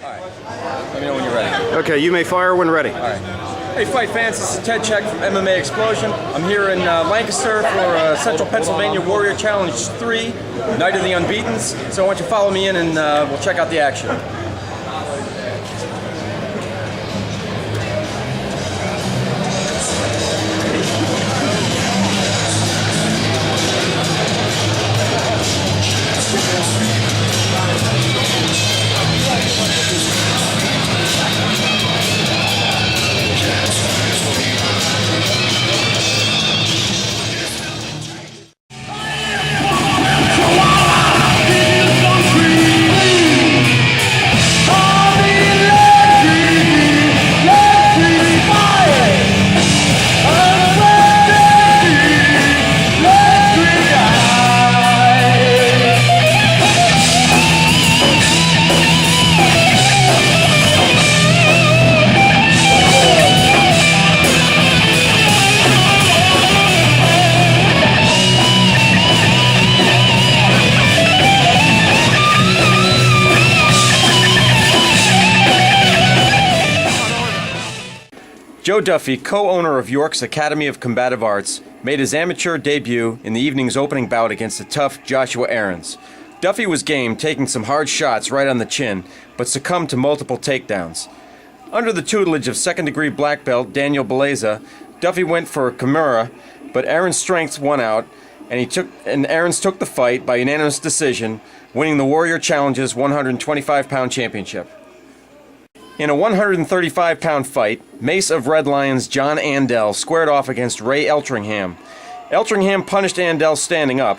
All right. Let me know when you're ready. Okay, you may fire when ready. All right. Hey, fight fans, this is Ted Czech from MMA Explosion. I'm here in Lancaster for Central Pennsylvania Warrior Challenge 3, Night of the Unbeatens. So I want you to follow me in and we'll check out the action. Joe Duffy, co-owner of York's Academy of Combative Arts, made his amateur debut in the evening's opening bout against the tough Joshua Aarons. Duffy was game, taking some hard shots right on the chin, but succumbed to multiple takedowns. Under the tutelage of second-degree black belt Daniel Beleza, Duffy went for a Kimura, but Aarons' strength won out, and Aarons took the fight by unanimous decision, winning the Warrior Challenge's 125-pound championship. In a 135-pound fight, Mace of Red Lions John Andell squared off against Ray Eltringham. Eltringham punished Andell standing up,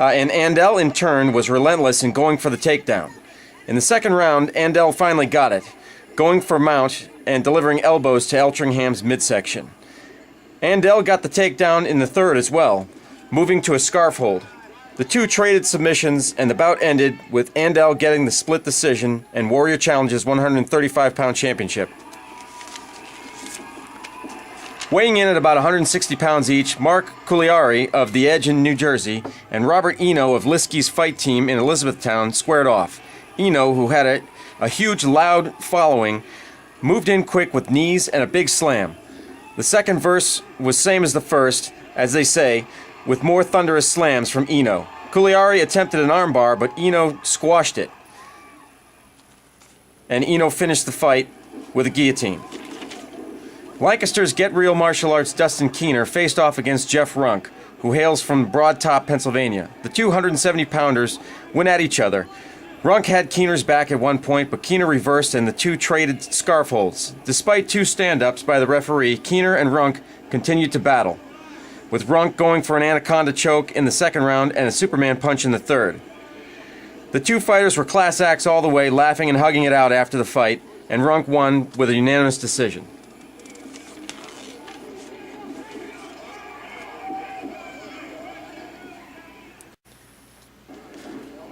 and Andell in turn was relentless in going for the takedown. In the second round, Andell finally got it, going for mount and delivering elbows to Eltringham's midsection. Andell got the takedown in the third as well, moving to a scarf hold. The two traded submissions, and the bout ended with Andell getting the split decision and Warrior Challenge's 135-pound championship. Weighing in at about 160 pounds each, Mark Cugliari of The Edge in New Jersey and Robert Eno of Liskey's fight team in Elizabethtown squared off. Eno, who had a huge, loud following, moved in quick with knees and a big slam. The second verse was same as the first, as they say, with more thunderous slams from Eno. Cugliari attempted an armbar, but Eno squashed it. And Eno finished the fight with a guillotine. Lancaster's Get Real Martial Arts Dustin Keener faced off against Jeff Runk, who hails from Broad Top, Pennsylvania. The 270-pounders went at each other. Runk had Keener's back at one point, but Keener reversed and the two traded scarf holds. Despite two stand-ups by the referee, Keener and Runk continued to battle, with Runk going for an anaconda choke in the second round and a Superman punch in the third. The two fighters were class acts all the way, laughing and hugging it out after the fight, and Runk won with a unanimous decision.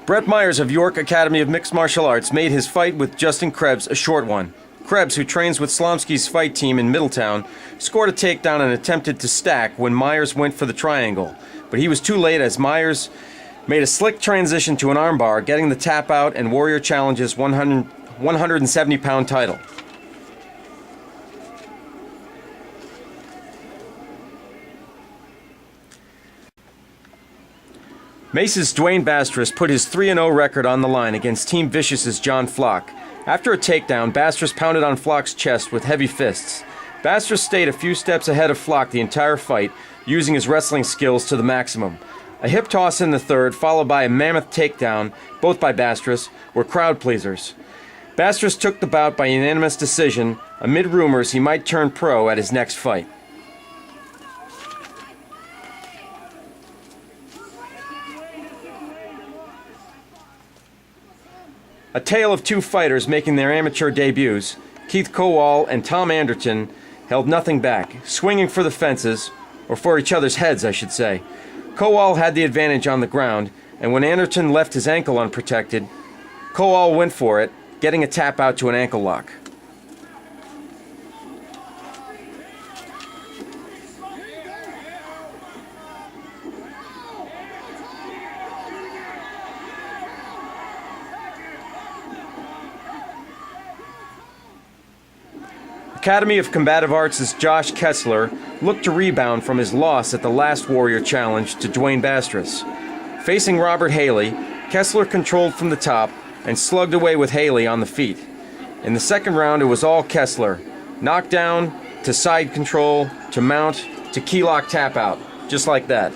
Brett Myers of York Academy of Mixed Martial Arts made his fight with Justin Krebs a short one. Krebs, who trains with Slomsky's fight team in Middletown, scored a takedown and attempted to stack when Myers went for the triangle, but he was too late as Myers made a slick transition to an armbar, getting the tap out and Warrior Challenge's 170-pound title. Mace's Dwayne Bastris put his 3-0 record on the line against Team Vicious's John Flock. After a takedown, Bastris pounded on Flock's chest with heavy fists. Bastris stayed a few steps ahead of Flock the entire fight, using his wrestling skills to the maximum. A hip toss in the third, followed by a mammoth takedown, both by Bastris, were crowd pleasers. Bastris took the bout by unanimous decision, amid rumors he might turn pro at his next fight. A tale of two fighters making their amateur debuts, Keith Kowal and Tom Anderton held nothing back, swinging for the fences, or for each other's heads, I should say. Kowal had the advantage on the ground, and when Anderton left his ankle unprotected, Kowal went for it, getting a tap out to an ankle lock. Academy of Combative Arts' Josh Kessler looked to rebound from his loss at the last Warrior Challenge to Dwayne Bastris. Facing Robert Haley, Kessler controlled from the top and slugged away with Haley on the feet. In the second round, it was all Kessler. Knockdown, to side control, to mount, to key lock tap out. Just like that.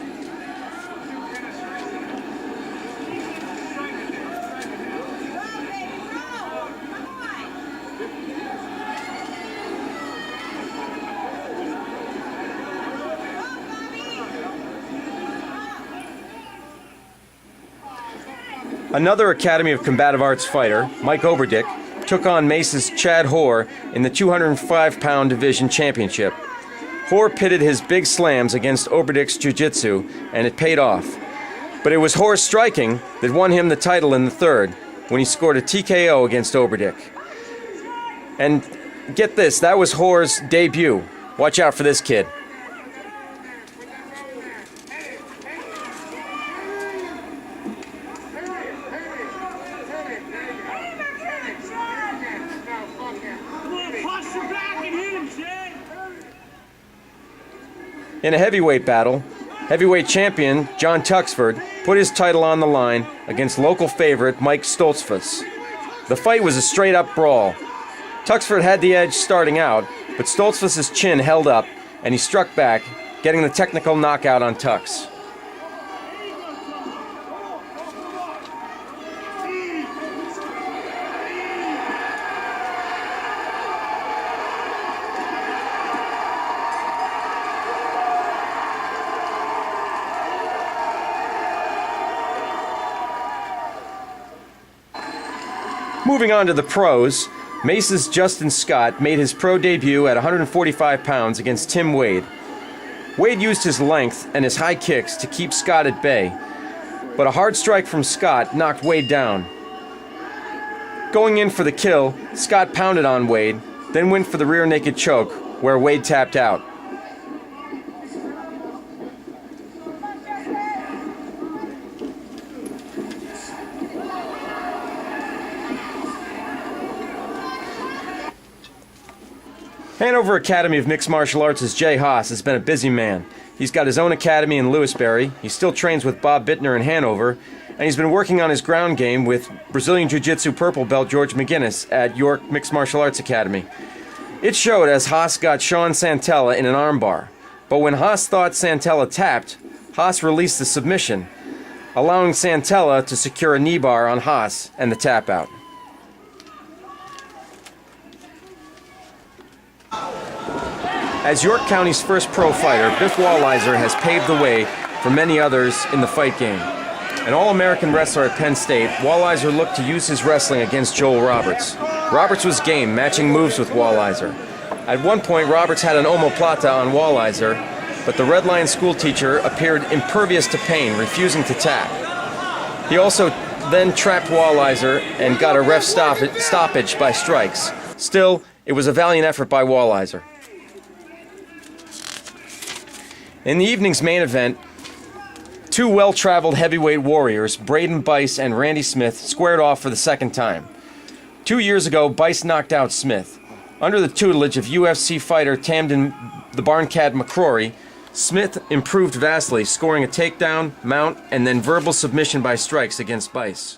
Another Academy of Combative Arts fighter, Mike Oberdick, took on Mace's Chad Hoare in the 205-pound division championship. Hoare pitted his big slams against Oberdick's jiu-jitsu, and it paid off. But it was Hoare's striking that won him the title in the third, when he scored a TKO against Oberdick. And get this, that was Hoare's debut. Watch out for this kid. In a heavyweight battle, heavyweight champion John Tuxford put his title on the line against local favorite Mike Stoltzfus. The fight was a straight-up brawl. Tuxford had the edge starting out, but Stoltzfus's chin held up and he struck back, getting the technical knockout on Tux. Moving on to the pros, Mace's Justin Scott made his pro debut at 145 pounds against Tim Wade. Wade used his length and his high kicks to keep Scott at bay, but a hard strike from Scott knocked Wade down. Going in for the kill, Scott pounded on Wade, then went for the rear naked choke, where Wade tapped out. Hanover Academy of Mixed Martial Arts' Jay Haas has been a busy man. He's got his own academy in Lewisberry, he still trains with Bob Bittner in Hanover, and he's been working on his ground game with Brazilian Jiu-Jitsu purple belt George McGinnis at York Mixed Martial Arts Academy. It showed as Haas got Sean Santella in an armbar, but when Haas thought Santella tapped, Haas released the submission, allowing Santella to secure a knee bar on Haas and the tap out. As York County's first pro fighter, Biff Walliser has paved the way for many others in the fight game. An All-American wrestler at Penn State, Walliser looked to use his wrestling against Joel Roberts. Roberts was game, matching moves with Walliser. At one point, Roberts had an omoplata on Walliser, but the Red Line school teacher appeared impervious to pain, refusing to tap. He also then trapped Walliser and got a ref stoppage by strikes. Still, it was a valiant effort by Walliser. In the evening's main event, two well-traveled heavyweight warriors, Braden Bice and Randy Smith, squared off for the second time. 2 years ago, Bice knocked out Smith. Under the tutelage of UFC fighter Tamden the Barncat McCrory, Smith improved vastly, scoring a takedown, mount, and then verbal submission by strikes against Bice.